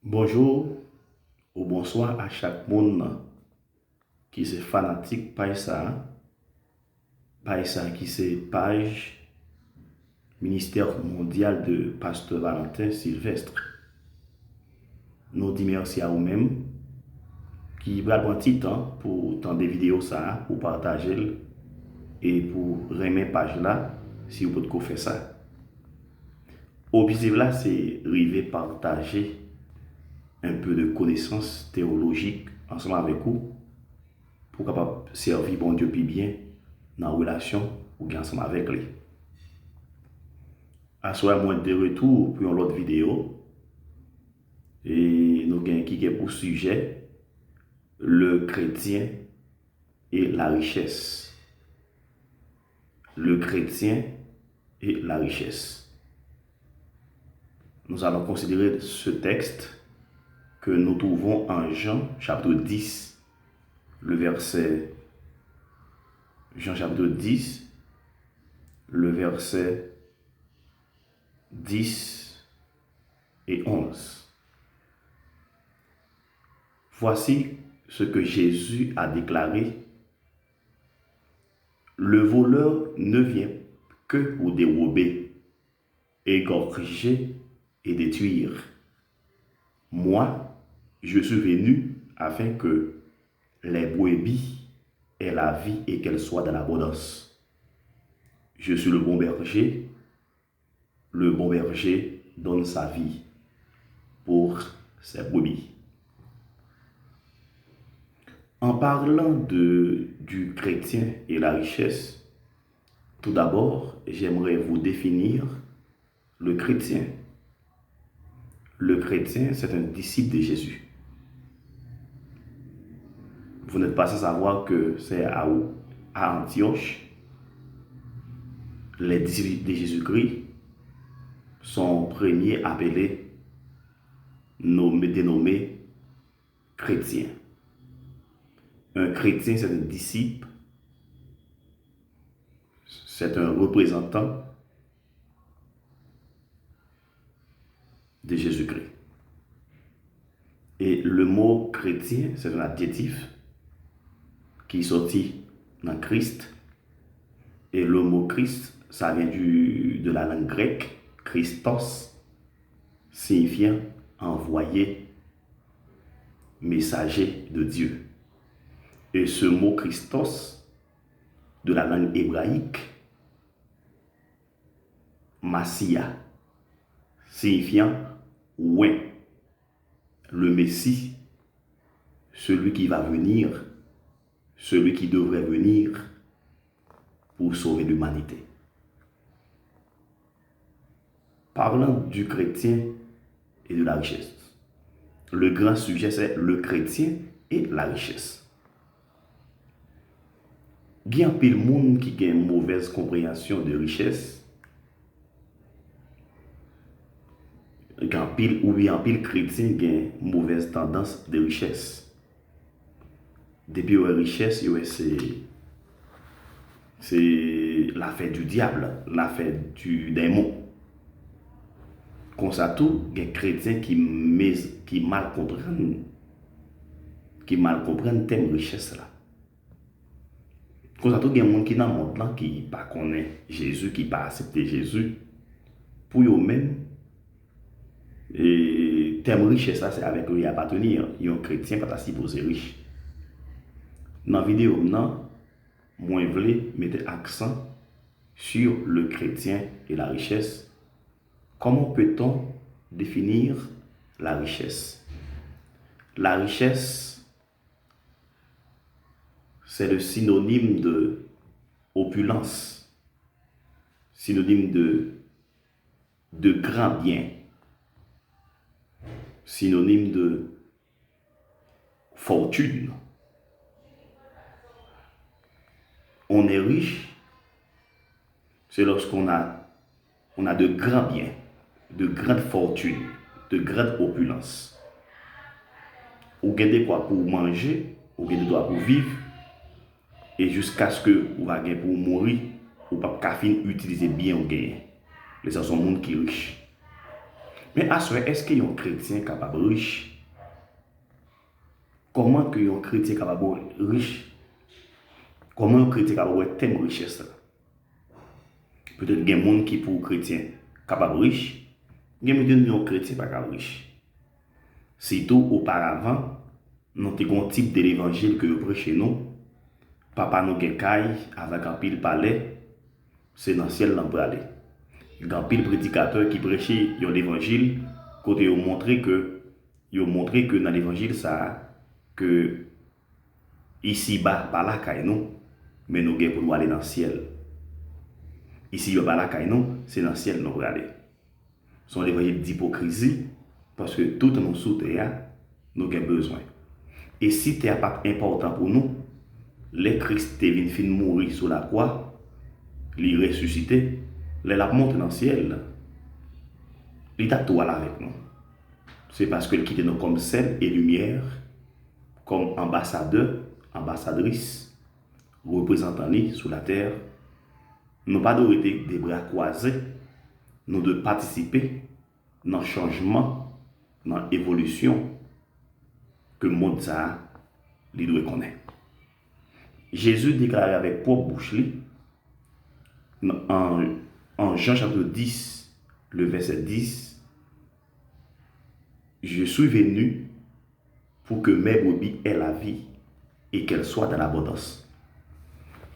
Bonjour ou bonsoir à chaque monde qui est fanatique par ça qui c'est page ministère mondial de Pasteur Valentin Sylvestre. Nous disons merci à vous-même qui va prendre un petit temps pour tendre des vidéos ça, pour partager et pour remettre page là si vous pouvez faire ça. L'objectif là c'est arriver partager un peu de connaissances théologiques ensemble avec vous pour capable servir bon Dieu plus bien dans la relation ou bien ensemble avec lui. À soir moi de retour pour une autre vidéo et nous avons qui est pour sujet le chrétien et la richesse. Le chrétien et la richesse. Nous allons considérer ce texte que nous trouvons en Jean chapitre 10, le verset Jean chapitre 10, le verset 10 et 11. Voici ce que Jésus a déclaré. Le voleur ne vient que pour dérober, égorger et détruire. Moi, je suis venu afin que les brebis aient la vie et qu'elles soient dans l'abondance. Je suis le bon berger. Le bon berger donne sa vie pour ses brebis. En parlant du chrétien et la richesse, tout d'abord, j'aimerais vous définir le chrétien. Le chrétien, c'est un disciple de Jésus. Vous n'êtes pas sans savoir que c'est à Antioche, les disciples de Jésus-Christ sont premiers appelés, dénommés chrétiens. Un chrétien, c'est un disciple, c'est un représentant de Jésus-Christ. Et le mot chrétien, c'est un adjectif qui est sorti dans Christ. Et le mot Christ, ça vient de la langue grecque, Christos, signifiant envoyé, messager de Dieu. Et ce mot Christos, de la langue hébraïque, Massia, signifiant ouais, le Messie, celui qui va venir, celui qui devrait venir pour sauver l'humanité. Parlant du chrétien et de la richesse, le grand sujet c'est le chrétien et la richesse. Il y a un pile monde qui a une mauvaise compréhension de richesse. Il y a un pile chrétien qui a une mauvaise tendance de richesse. Depuis la richesse, c'est l'affaire du diable, l'affaire du démon. Comme ça tout, il y a des chrétiens qui mal comprennent le thème richesse là. Comme ça tout, il y a des gens qui dans le monde là qui ne connaissent pas Jésus, qui ne pas accepter Jésus. Pour eux-mêmes, et thème richesse ça c'est avec lui appartenir. Il y a un chrétien pas supposé riche. Dans la vidéo, moi je voulais mettre accent sur le chrétien et la richesse. Comment peut-on définir la richesse? La richesse, c'est le synonyme de opulence, synonyme de grand bien, synonyme de fortune. On est riche, c'est lorsqu'on a de grands biens, de grandes fortunes, de grandes opulences. Ou gagnez quoi pour manger, ou gagnez quoi pour vivre, et jusqu'à ce que vous gagnez pour mourir, ou pas qu'à fin utiliser bien ou gagner. Les gens sont monde qui est riche. Mais à ce est-ce qu'il y a un chrétien capable de riche? Comment que un chrétien capable de riche? Comment un chrétien capable de thème richesse là? Peut-être qu'il y a des gens qui pour chrétien capable de riche, il y a des chrétiens pas capable riche. Surtout auparavant, nous avons un type de l'évangile que nous prêchons nous. Papa nous gagne avec un pile palais, c'est dans le ciel pour aller. Il y a un pile prédicateur qui prêchait l'évangile, côté ils montré que dans l'évangile ça que ici bas pas la caille nous, mais nous gagne pour aller dans le ciel. Ici bas la caille nous, c'est dans le ciel nous pour aller. C'est un évangile d'hypocrisie parce que tout nous sous terre nous avons besoin. Et si tu n'es pas important pour nous, les Christ est venu mourir sur la croix, il est ressuscité, il a monté dans le ciel, il est tout avec nous. C'est parce qu'il quitte nous comme sel et lumière, comme ambassadeur, ambassadrice, représentant sur la terre. Nous pas de des bras croisés, nous de participer dans le changement, dans l'évolution que le monde ça, il doit connaître. Jésus déclarait avec propre bouche en Jean chapitre 10, le verset 10, je suis venu pour que mes brebis aient la vie et qu'elles soient dans l'abondance.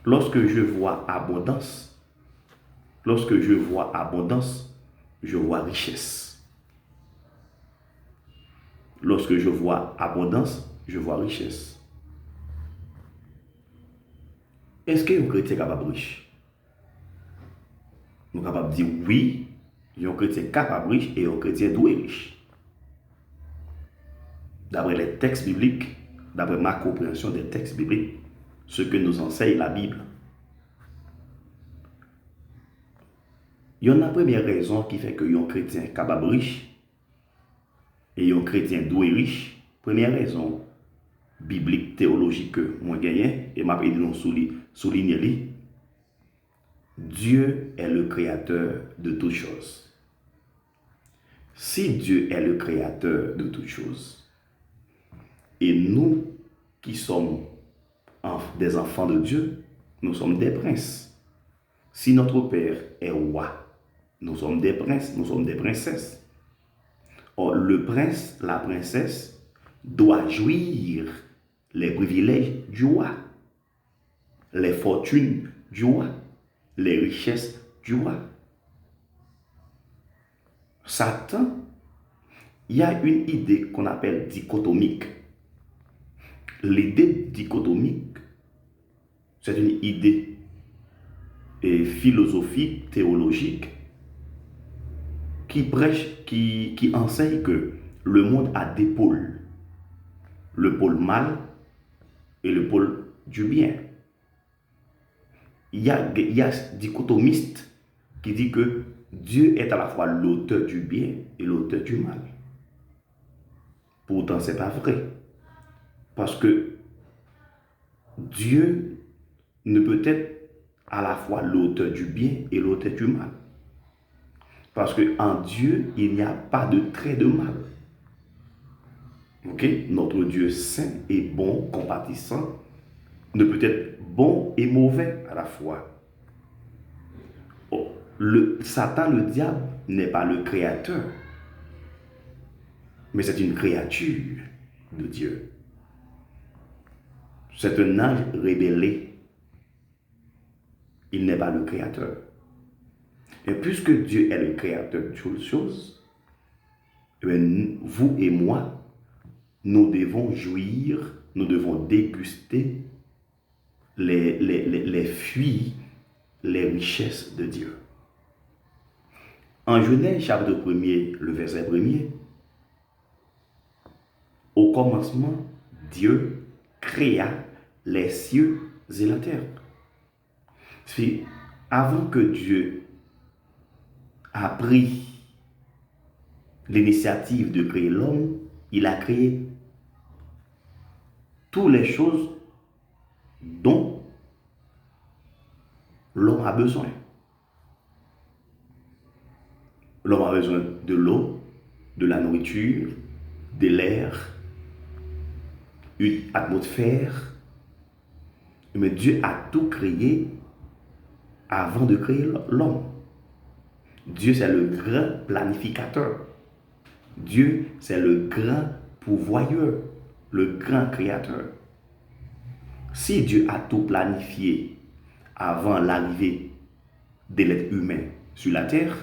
Lorsque je vois abondance, je vois richesse. Lorsque je vois abondance, je vois richesse. Est-ce qu'un chrétien est capable de riche? Nous sommes capables de dire oui, un chrétien est capable de riche et un chrétien doit être riche. D'après les textes bibliques, d'après ma compréhension des textes bibliques, ce que nous enseigne la Bible. Il y a une première raison qui fait que un chrétien est capable de riche et un chrétien doit être riche. Première raison biblique, théologique que moi gagne et m'a aidé nous souligner. Dieu est le créateur de toutes choses. Si Dieu est le créateur de toutes choses, et nous qui sommes des enfants de Dieu, nous sommes des princes. Si notre Père est roi, nous sommes des princes, nous sommes des princesses. Or, le prince, la princesse, doit jouir les privilèges du roi, les fortunes du roi, les richesses du roi. Satan, il y a une idée qu'on appelle dichotomique. L'idée dichotomique, c'est une idée philosophique, théologique, qui prêche, qui enseigne que le monde a deux pôles. Le pôle mal et le pôle du bien. Il y a dichotomiste qui dit que Dieu est à la fois l'auteur du bien et l'auteur du mal. Pourtant, ce n'est pas vrai. Parce que Dieu ne peut être à la fois l'auteur du bien et l'auteur du mal. Parce qu'en Dieu, il n'y a pas de trait de mal. Okay? Notre Dieu saint et bon, compatissant, ne peut être bon et mauvais à la fois. Oh, Satan, le diable, n'est pas le créateur, mais c'est une créature de Dieu. C'est un ange rébellé. Il n'est pas le créateur. Et puisque Dieu est le créateur de toutes choses, vous et moi, nous devons jouir, nous devons déguster les fruits, les richesses de Dieu. En Genèse chapitre 1er, le verset 1er, au commencement, Dieu créa les cieux et la terre. C'est avant que Dieu a pris l'initiative de créer l'homme, il a créé toutes les choses dont l'homme a besoin. L'homme a besoin de l'eau, de la nourriture, de l'air, une atmosphère. Mais Dieu a tout créé avant de créer l'homme. Dieu, c'est le grand planificateur. Dieu, c'est le grand pourvoyeur, le grand créateur. Si Dieu a tout planifié avant l'arrivée de l'être humain sur la terre,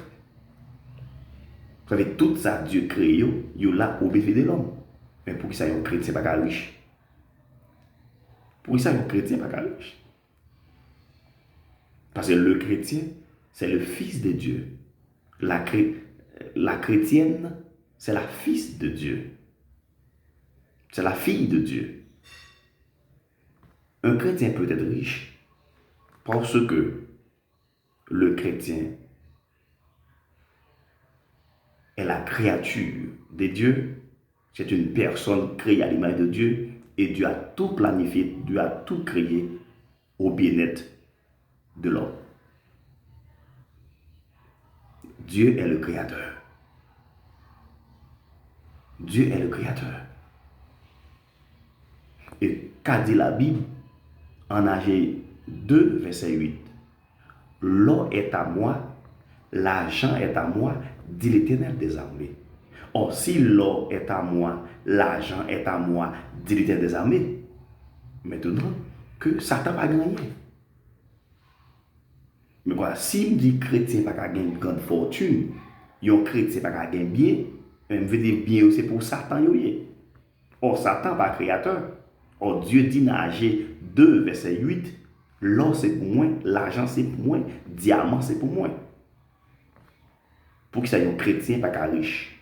vous savez, tout ça, Dieu créé, il là au bénéfice de l'homme. Mais pour qui ça, un chrétien pas riche? Pour qui ça, un chrétien pas riche? Parce que le chrétien, c'est le fils de Dieu. La chrétienne, c'est la fils de Dieu. C'est la fille de Dieu. Un chrétien peut être riche parce que le chrétien est la créature de Dieu. C'est une personne créée à l'image de Dieu et Dieu a tout planifié, Dieu a tout créé au bien-être de l'homme. Dieu est le créateur. Dieu est le créateur. Et qu'a dit la Bible en Agé 2, verset 8? L'or est à moi, l'argent est à moi, dit l'Éternel des armées. Or, si l'or est à moi, l'argent est à moi, dit l'Éternel des armées, maintenant que Satan va gagner. Mais voilà, si je dis chrétien pas gagner une grande fortune, un chrétien pas gagner bien, je veux dire bien c'est pour Satan. Or, Satan pas créateur. Or, Dieu dit dans Agé 2, verset 8, l'or c'est pour moi, l'argent c'est pour moi, diamant c'est pour moi. Pour que ça un chrétien pas riche.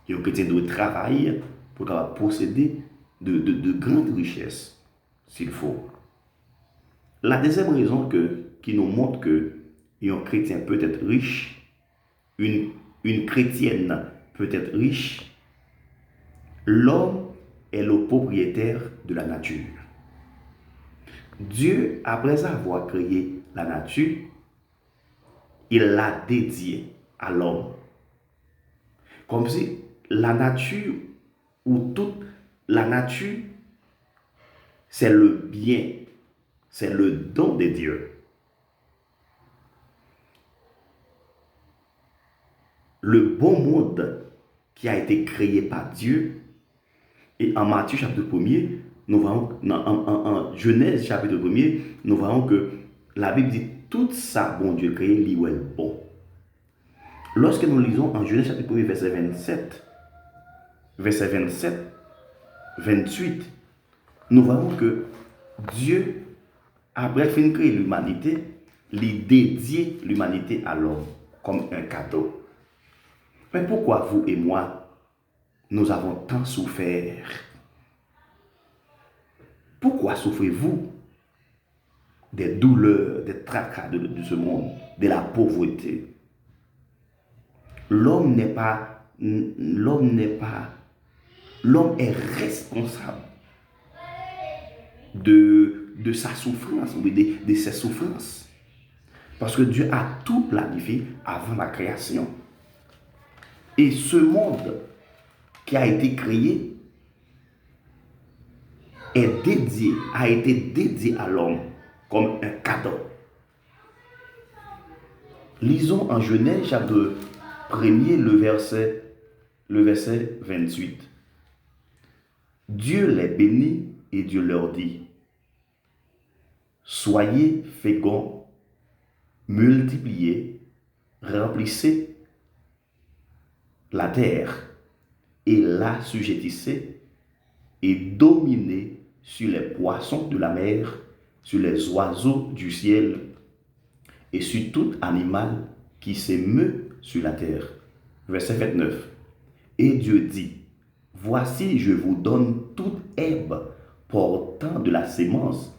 Un chrétien doit travailler pour posséder de grandes richesses, s'il faut. La deuxième raison qui nous montre que un chrétien peut être riche, une chrétienne peut être riche, l'homme est le propriétaire de la nature. Dieu, après avoir créé la nature, il l'a dédiée à l'homme. Comme si la nature, ou toute la nature, c'est le bien, c'est le don de Dieu. Le bon monde qui a été créé par Dieu, et en Matthieu chapitre 1er, nous voyons, en Genèse chapitre 1er, nous voyons que la Bible dit tout ça, bon Dieu créé, lui est bon. Lorsque nous lisons en Genèse chapitre 1er, verset 27, 28, nous voyons que Dieu, après fin créer l'humanité, il dédié l'humanité à l'homme comme un cadeau. Mais pourquoi vous et moi, nous avons tant souffert? Pourquoi souffrez-vous des douleurs, des tracas de ce monde, de la pauvreté? L'homme est responsable de sa souffrance, de ses souffrances. Parce que Dieu a tout planifié avant la création. Et ce monde qui a été créé a été dédié à l'homme comme un cadeau. Lisons en Genèse chapitre 1er le verset 28. Dieu les bénit et Dieu leur dit, soyez féconds, multipliez, remplissez la terre et l'assujettissez et dominez sur les poissons de la mer, sur les oiseaux du ciel et sur tout animal qui se meut sur la terre. Verset 29. Et Dieu dit, voici je vous donne toute herbe portant de la sémence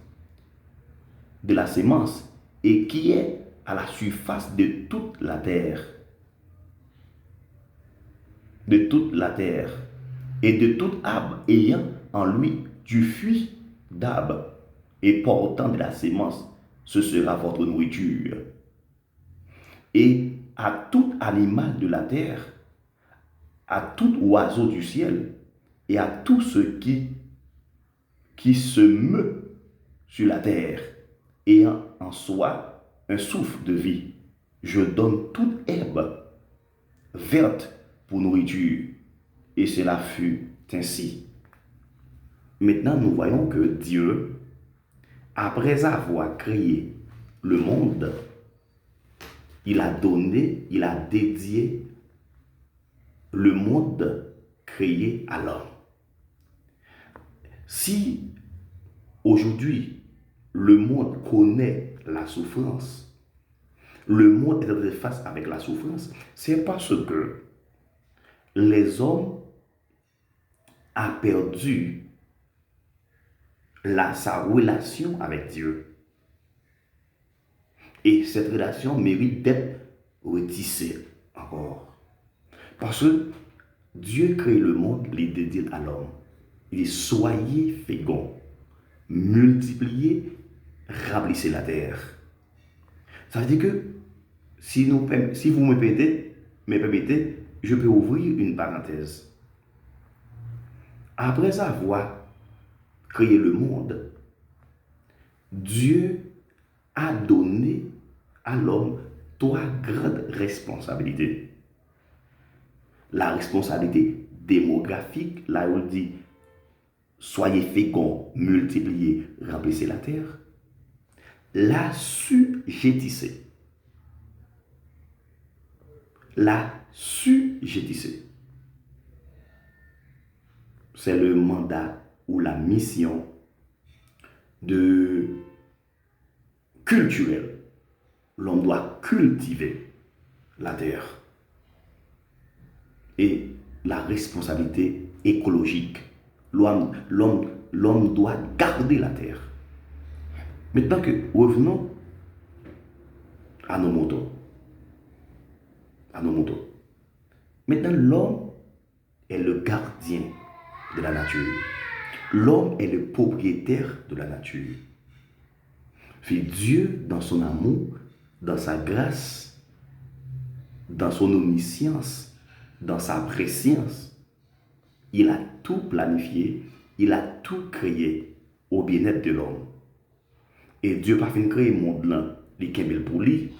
et qui est à la surface de toute la terre. De toute la terre et de tout arbre ayant en lui du fruit d'arbre et portant de la sémence, ce sera votre nourriture. Et à tout animal de la terre, à tout oiseau du ciel et à tout ce qui se meut sur la terre, ayant en soi un souffle de vie. Je donne toute herbe verte pour nourriture. Et cela fut ainsi. Maintenant, nous voyons que Dieu, après avoir créé le monde, il a dédié le monde créé à l'homme. Si aujourd'hui le monde connaît la souffrance, le monde est en face avec la souffrance, c'est parce que les hommes ont perdu sa relation avec Dieu. Et cette relation mérite d'être retissée encore. Parce que Dieu crée le monde, il dédie à l'homme. Il dit soyez féconds, multipliez, remplissez la terre. Ça veut dire que si vous me permettez, je peux ouvrir une parenthèse. Après avoir créé le monde, Dieu a donné à l'homme 3 grandes responsabilités. La responsabilité démographique, là où on dit soyez féconds, multipliez, remplissez la terre. La sujéticée. La sujéticée. C'est le mandat ou la mission de culturel. L'homme doit cultiver la terre. Et la responsabilité écologique. L'homme doit garder la terre. Maintenant que revenons à nos motos. Maintenant, l'homme est le gardien de la nature. L'homme est le propriétaire de la nature. Puis Dieu, dans son amour, dans sa grâce, dans son omniscience, dans sa préscience, il a tout planifié, il a tout créé au bien-être de l'homme. Et Dieu n'a pas fait créer le monde là, les kembel pour lui,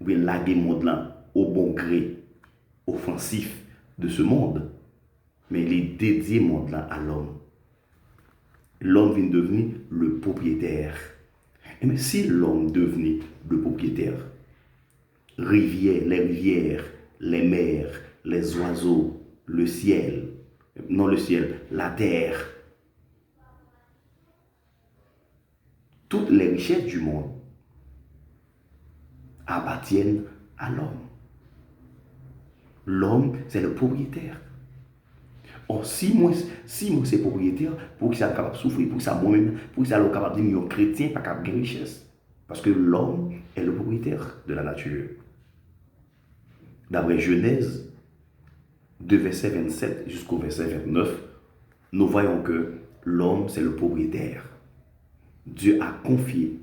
ou bien laguer le monde là au bon gré offensif de ce monde, mais il est dédié le monde là à l'homme. L'homme vient devenir le propriétaire. Et mais si l'homme devenait le propriétaire, les rivières, les mers, les oiseaux, le ciel, la terre, toutes les richesses du monde appartiennent à l'homme. L'homme, c'est le propriétaire. Or, si moi c'est propriétaire, pour qu'il soit capable de souffrir, pour qu'il soit capable de devenir un chrétien, pas capable de richesse. Parce que l'homme est le propriétaire de la nature. D'après Genèse, de verset 27 jusqu'au verset 29, nous voyons que l'homme, c'est le propriétaire. Dieu a confié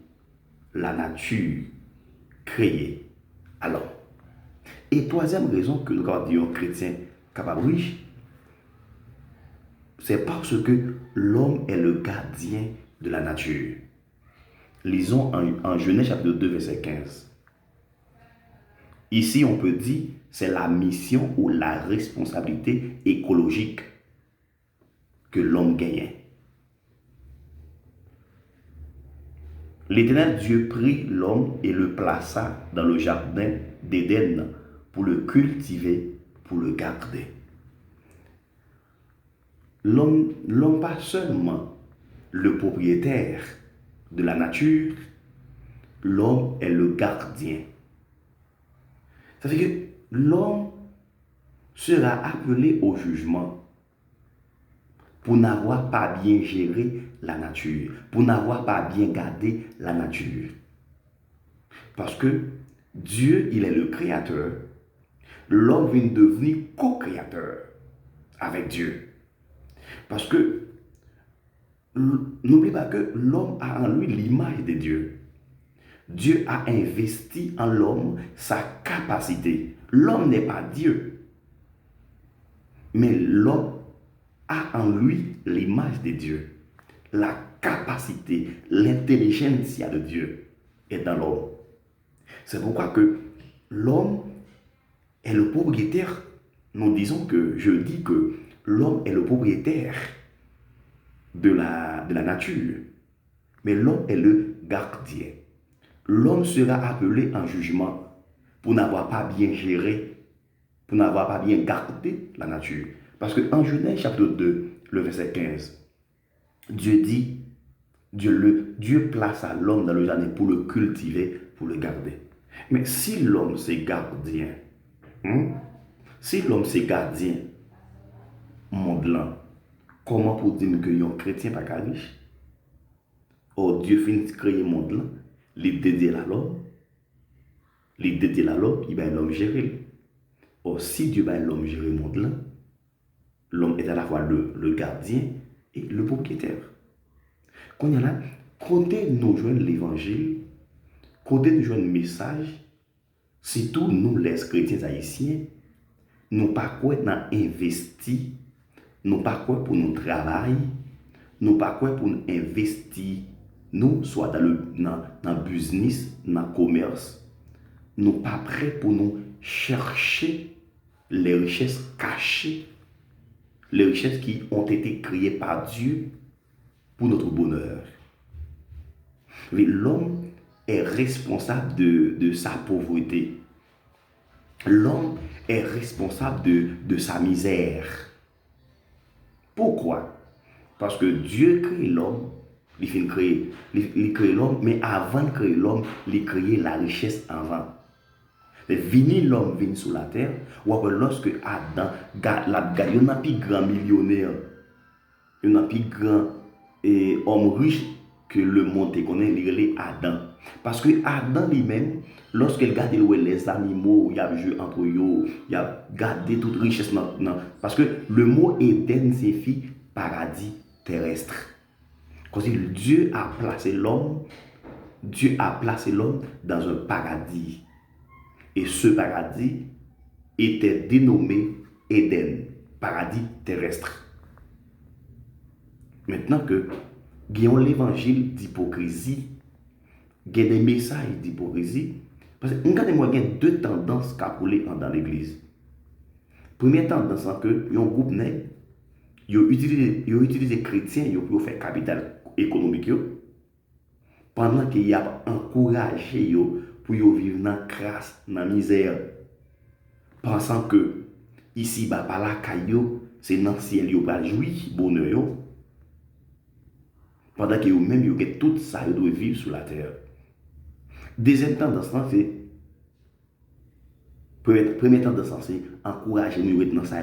la nature créée à l'homme. Et troisième raison que nous avons dit un chrétien capable de riche, c'est parce que l'homme est le gardien de la nature. Lisons en Genèse chapitre 2, verset 15. Ici, on peut dire c'est la mission ou la responsabilité écologique que l'homme gagne. L'Éternel Dieu prit l'homme et le plaça dans le jardin d'Éden pour le cultiver, pour le garder. L'homme n'est pas seulement le propriétaire de la nature, l'homme est le gardien. Ça fait que l'homme sera appelé au jugement pour n'avoir pas bien géré la nature, pour n'avoir pas bien gardé la nature. Parce que Dieu, il est le créateur, l'homme vient devenir co-créateur avec Dieu. Parce que n'oublie pas que l'homme a en lui l'image de Dieu. Dieu a investi en l'homme sa capacité. L'homme n'est pas Dieu. Mais l'homme a en lui l'image de Dieu. La capacité, l'intelligence de Dieu est dans l'homme. C'est pourquoi que l'homme est le propriétaire. Je dis que l'homme est le propriétaire de la nature. Mais l'homme est le gardien. L'homme sera appelé en jugement pour n'avoir pas bien géré, pour n'avoir pas bien gardé la nature. Parce qu'en Genèse chapitre 2, le verset 15, Dieu dit, Dieu place à l'homme dans le jardin pour le cultiver, pour le garder. Mais si l'homme c'est gardien, si l'homme c'est gardien, monde là, comment pour dire que un chrétien pas riche? Or Dieu finit de créer le monde là, il dédie à l'homme, il va l'homme gérer. Or si Dieu va l'homme gérer le monde là, l'homme est à la fois le gardien et le propriétaire. Quand il y a là, côté nous joindre l'évangile, côté nous joindre le message, surtout nous les chrétiens haïtiens, nous pas quoi dans investi, nous pas quoi pour nous travailler, nous pas quoi pour nous investir, nous soit dans le business, dans le commerce, nous pas prêts pour nous chercher les richesses cachées, les richesses qui ont été créées par Dieu pour notre bonheur. Mais l'homme est responsable de sa pauvreté. L'homme est responsable de sa misère. Pourquoi? Parce que Dieu crée l'homme, il crée l'homme, mais avant de créer l'homme, il crée la richesse avant. Vini l'homme vient sur la terre, ou après lorsque Adam, il y a un plus grand millionnaire, il y a un plus grand homme riche que le monde connaît, il est Adam. Parce que Adam lui-même, lorsqu'il regarde les animaux, il a joué entre eux, il a gardé toute richesse. Parce que le mot Éden signifie paradis terrestre. Quand Dieu a placé l'homme dans un paradis. Et ce paradis était dénommé Éden, paradis terrestre. Maintenant que nous l'évangile d'hypocrisie, il y a des messages d'hypocrisie, parce que nous avons deux tendances qu'a coulé dans l'église. Première tendance, c'est que un groupe utilise les chrétiens pour faire capital économique, pendant qu'il a encouragé pour vivre dans la crasse, dans la misère, pensant que ici, par la caillou, c'est dans le ciel, il va jouir, bonheur. Pendant que même il y a tout ça, il doit vivre sur la terre. Deuxième tendance, c'est première tendance, c'est encourager nous dans ça.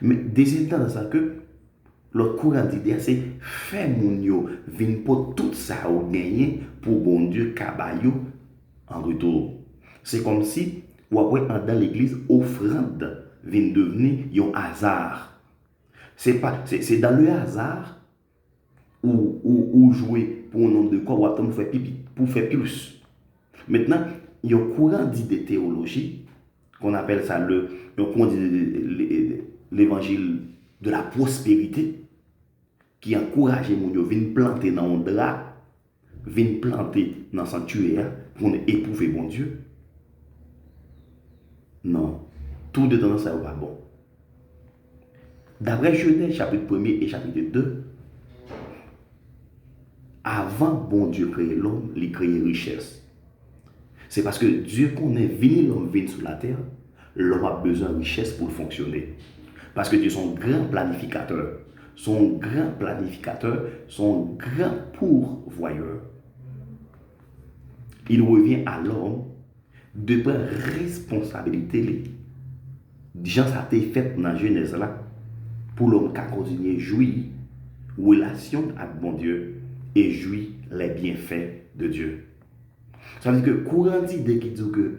Mais deuxième tendance, c'est que le courant d'idée, c'est faire mon yo, venir pour tout ça au gagner pour bon Dieu cabayou en retour. C'est comme si, ou après, dans l'église, offrande vient devenir un hasard. C'est dans le hasard ou jouer pour un nombre de quoi ou attendre pour faire plus. Maintenant, il y a un courant d'idée théologie qu'on appelle ça l'évangile de la prospérité qui encourage les gens à venir planter dans un drap, venir planter dans un sanctuaire pour éprouver bon Dieu. Non, tout de tendance à pas bon. D'après Genèse chapitre 1er et chapitre 2, avant bon Dieu créer l'homme, il crée richesse. C'est parce que Dieu connaît venu l'homme vient sur la terre, l'homme a besoin de richesse pour fonctionner. Parce que Dieu est son grand planificateur, son grand pourvoyeur. Il revient à l'homme de prendre responsabilité. Jean ça a été fait dans la Genèse là pour l'homme qui a continué à jouir relation avec bon Dieu et jouir les bienfaits de Dieu. Ça veut dire que courant d'idée qui dit que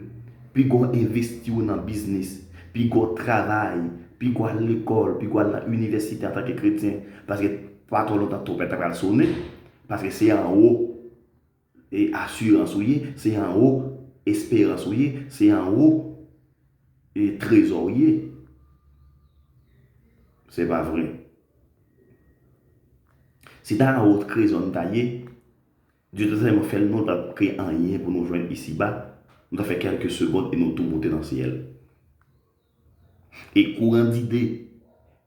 puis qu'on investit dans le business, puis qu'on travaille, puis qu'on à l'école, puis qu'on à l'université en tant que chrétien, parce que pas trop longtemps tout peut être sonner, parce que c'est en haut et assurance, c'est en haut espérance, c'est en haut et trésorier. C'est pas vrai. Si dans une autre raison taillée, Dieu nous fait nous créer un lien pour nous joindre ici-bas. Nous avons fait quelques secondes et nous tout monter dans le ciel. Et courant d'idées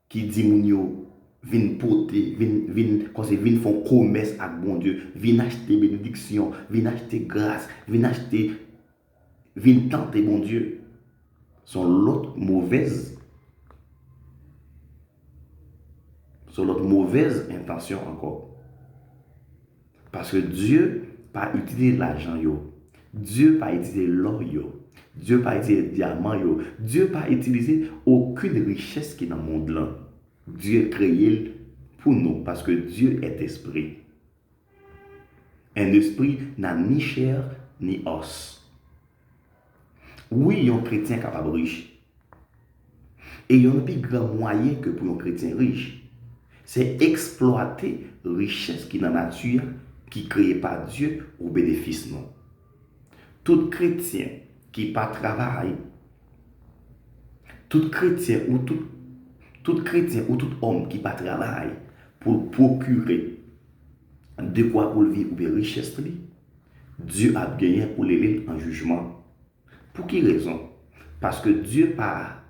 qui dit moun yo vin porter, vin font commerce avec bon Dieu, vin acheter bénédiction, vin acheter grâce, vin tenter bon Dieu, sont l'autre mauvaise intention encore. Parce que Dieu pas utiliser l'argent yo. Dieu pas utiliser l'or yo. Dieu pas utiliser le diamant yo. Dieu pas utiliser aucune richesse qui est dans le monde là. Dieu créé pour nous parce que Dieu est esprit. Un esprit n'a ni chair ni os. Oui, un chrétien capable riche. Et il y a un plus grand moyen que pour un chrétien riche. C'est exploiter la richesse qui est dans la nature, qui est créée par Dieu au bénéfice non. Tout chrétien qui pas travaille, tout chrétien ou tout homme qui pas travaille pour procurer de quoi pour vivre ou bien richesse, Dieu a gagné pour les en jugement. Pour quelle raison? Parce que Dieu pas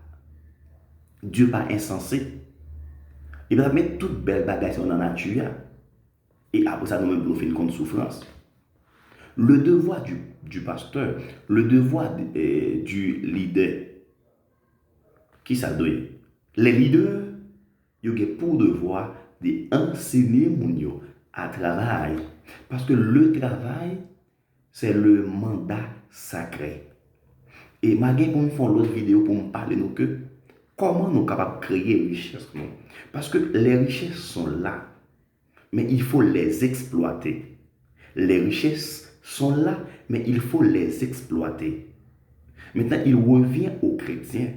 insensé. Il va mettre toute belle bagage dans la nature et après ça nous-mêmes nous faire une souffrance. Le devoir du pasteur, le devoir du leader, qui ça doit? Les leaders, ils ont pour devoir d'enseigner mon yo à travail. Parce que le travail, c'est le mandat sacré. Et malgré qu'on fait l'autre vidéo pour me parler nous que comment nous sommes capables de créer richesse nous? Parce que les richesses sont là, mais il faut les exploiter. Les richesses sont là, mais il faut les exploiter. Maintenant, il revient aux chrétiens,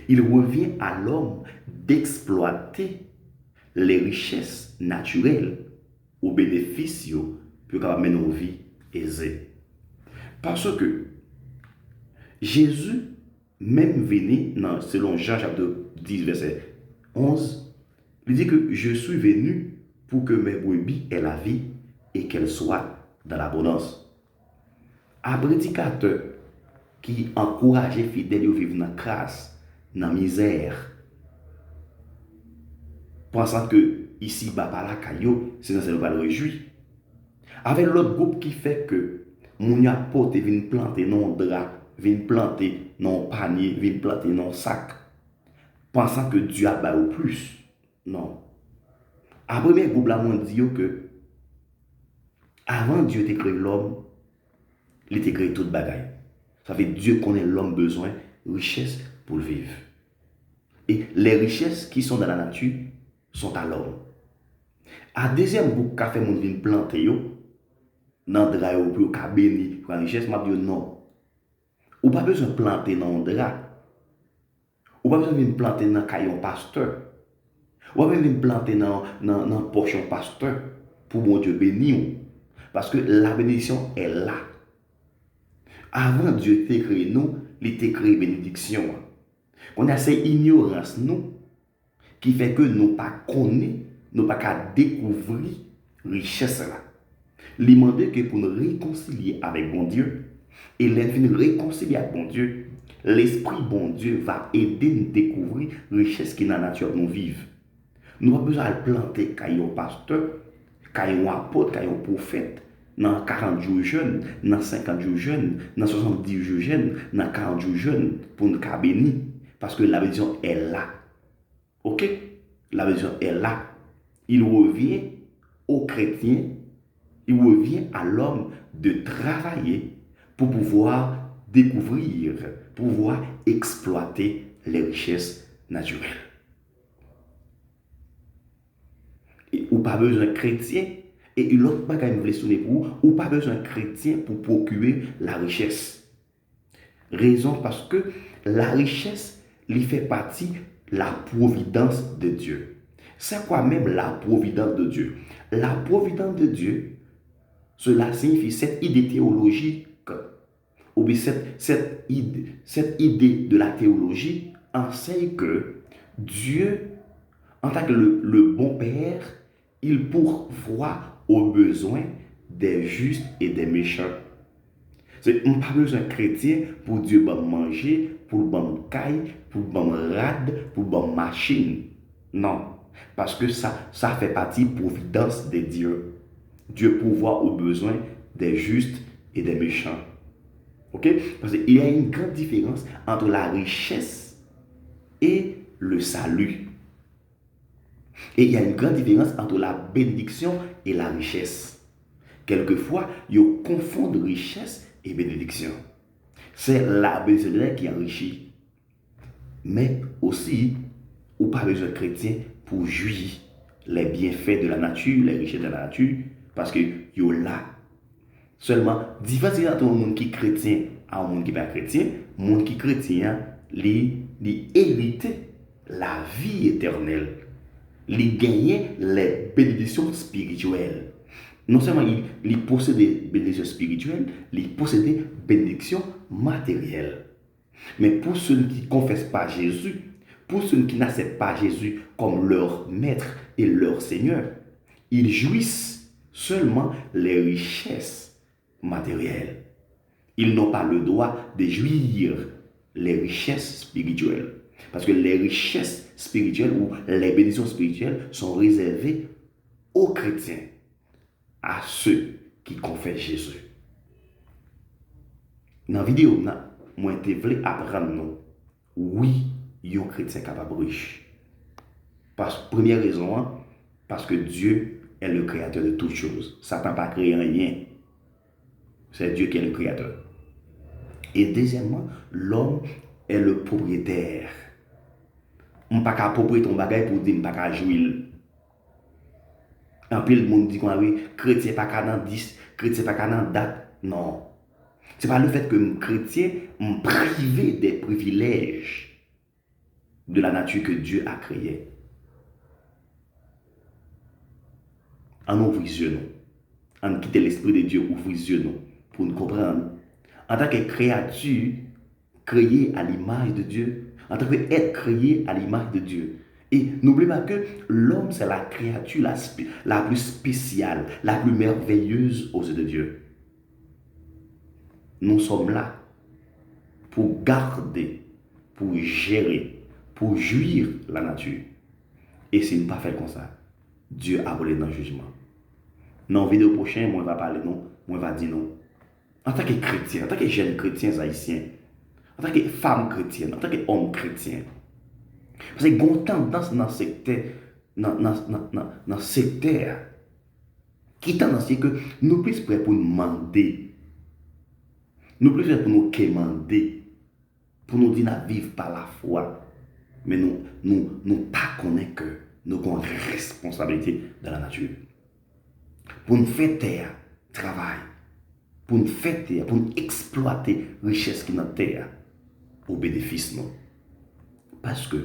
il revient à l'homme d'exploiter les richesses naturelles au bénéfice pour mener nos vies aisées. Parce que Jésus, même venu, selon Jean chapitre 10, verset 11, il dit que je suis venu pour que mes brebis aient la vie et qu'elles soient dans l'abondance. Un prédicateur qui encourage les fidèles à vivre dans la grâce, dans la misère, pensant que ici, par la caillou, c'est dans ce va le réjouir. Avec l'autre groupe qui fait que mon apôtre vient planter non drap, vient planter non panier, vient planter non sac, pensant que Dieu a bas au plus. Non. Après, le groupe là, dit que avant Dieu t'a créé l'homme, il t'a créé toute bagaille. Ça fait Dieu connaît l'homme besoin de richesse pour le vivre. Et les richesses qui sont dans la nature sont à l'homme. À deuxième groupe qui a fait mon vin planter dans le drap pour béni pour la richesse, m'a dit non. Ou pas besoin de planter dans le drap. Ou pas besoin de planter dans le caillon pasteur. Ou pas besoin de planter dans le pochon pasteur pour mon Dieu bénir. Parce que la bénédiction est là. Avant Dieu t'a créé nous, il t'a créé bénédiction. On a cette ignorance nous qui fait que nous pas connaître, nous pas qu'à découvrir richesse là. Il demande que pour nous réconcilier avec bon Dieu et l'infini réconcilier avec bon Dieu, l'esprit bon Dieu va aider nous à découvrir richesse qui est dans la nature nous vivons. Nous n'avons pas besoin de planter caillou pasteur, caillou apôtre, caillou prophète. Dans 40 jours jeunes, dans 50 jours jeunes, dans 70 jours jeunes, dans 40 jours jeunes, pour nous bénir. Parce que la bénédiction est là. Ok? La bénédiction est là. Il revient aux chrétiens, il revient à l'homme de travailler pour pouvoir découvrir, pour pouvoir exploiter les richesses naturelles. Et ou pas besoin de chrétien. Et l'autre bagage me voulait sonner pour vous, ou pas besoin de chrétien pour procurer la richesse. Raison parce que la richesse lui fait partie de la providence de Dieu. C'est quoi même la providence de Dieu? La providence de Dieu, cela signifie cette idée théologique, ou bien cette idée de la théologie enseigne que Dieu En tant que le bon père, il pourvoit aux besoins des justes et des méchants. On n'a pas besoin de chrétien pour Dieu bon manger, pour bon caille, pour bon rad, pour bon machine. Non. Parce que ça fait partie de la providence de Dieu. Dieu pourvoit aux besoins des justes et des méchants. Ok? Parce qu'il y a une grande différence entre la richesse et le salut. Et il y a une grande différence entre la bénédiction et la richesse. Quelquefois, ils confondent richesse et bénédiction. C'est la bénédiction qui enrichit. Mais aussi, ou pas besoin de chrétien pour jouir les bienfaits de la nature, les richesses de la nature, parce que yo là. Seulement, différence entre un monde qui est chrétien et un monde qui n'est pas chrétien, le monde qui est chrétien, il hérite la vie éternelle. Il gagne les bénédictions spirituelles. Non seulement il possède des bénédictions spirituelles, il possède des bénédictions matérielles. Mais pour ceux qui ne confessent pas Jésus, pour ceux qui n'acceptent pas Jésus comme leur maître et leur Seigneur, ils jouissent seulement les richesses matérielles. Ils n'ont pas le droit de jouir les richesses spirituelles. Parce que les richesses spirituelles ou les bénédictions spirituelles sont réservées aux chrétiens, à ceux qui confessent Jésus. Dans la vidéo, moi, je voulais apprendre, non, oui, un chrétien capable de riche. Première raison, parce que Dieu est le créateur de toutes choses. Satan n'a pas créé rien. C'est Dieu qui est le créateur. Et deuxièmement, l'homme est le propriétaire. On ne peut pas approprier ton bagage pour dire qu'on ne peut pas jouir. En plus, le monde dit qu'on a chrétien pas qu'à dans 10, chrétien pas qu'à dans date. Non. Ce n'est pas le fait que les chrétiens sont privés des privilèges de la nature que Dieu a créée. En ouvrant les yeux, en quittant l'esprit de Dieu, ouvrir les yeux pour nous comprendre. En tant que créature créée à l'image de Dieu, en tant qu'être créé à l'image de Dieu. Et n'oubliez pas que l'homme, c'est la créature la plus spéciale, la plus merveilleuse aux yeux de Dieu. Nous sommes là pour garder, pour gérer, pour jouir la nature. Et si nous ne pas faire comme ça, Dieu a volé dans le jugement. Dans la vidéo prochaine, moi, je vais parler non, moi, je vais dire non. En tant que chrétien, en tant que jeune chrétien haïtien, en tant que femme chrétienne, en tant qu'homme chrétien, parce qu'il y a une tendance dans le secteur, qui est tendance que nous plus prêts pour nous demander, nous plus prêts pour nous quémander, pour nous dire de vivre par la foi, mais nous pas connaître que nous avons une responsabilité dans la nature. Pour nous faire terre, travail, pour nous faire terre, pour nous exploiter la richesse qui est dans la terre, au bénéfice, non. Parce que